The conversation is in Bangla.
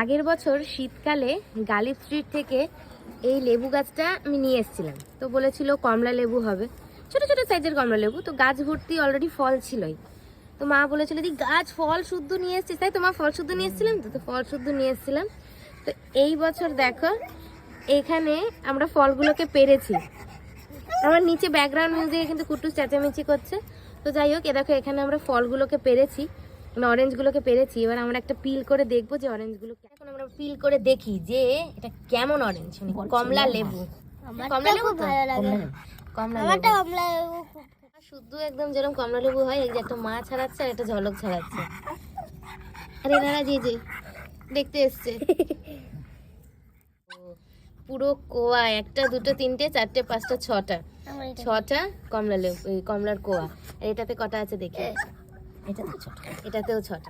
আগের বছর শীতকালে গালি স্ট্রিট থেকে এই লেবু গাছটা আমি নিয়ে এসেছিলাম। তো বলেছিল কমলা লেবু হবে, ছোট ছোট সাইজের কমলা লেবু। তো গাছ ভর্তি অলরেডি ফল ছিলই। তো মা বলেছিল দি গাছ ফল শুদ্ধ নিয়ে এসেছিস, তাই তো মা ফল শুদ্ধ নিয়ে এসেছিলাম। তো ফল শুদ্ধ নিয়ে এসেছিলাম। তো এই বছর দেখো এখানে আমরা ফলগুলোকে পেরেছি। আমার নিচে ব্যাকগ্রাউন্ড মিউজিকে কিন্তু কুট্টু চেঁচামেচি করছে। তো যাই হোক, এ দেখো এখানে আমরা ফলগুলোকে পেরেছি, অরেঞ্জগুলোকে পেরেছি। এবার আমরা একটা পিল করে দেখবো যে অরেঞ্জগুলো, এখন আমরা পিল করে দেখি যে এটা কেমন অরেঞ্জ। কমলা লেবু, কমলা লেবু তো, কমলা লেবু শুদ্ধ একদম যেরকম কমলা লেবু হয়। এই যে একটা মা ছাড়াচ্ছে আর একটা ঝলক ছাড়াচ্ছে। আরে এনারা যে দেখতে এসছে পুরো কোয়া, একটা দুটো তিনটে চারটে পাঁচটা ছটা কমলা লেবু, কমলার কোয়া। আর এটাতে কটা আছে দেখি, এটাতেও ছটা।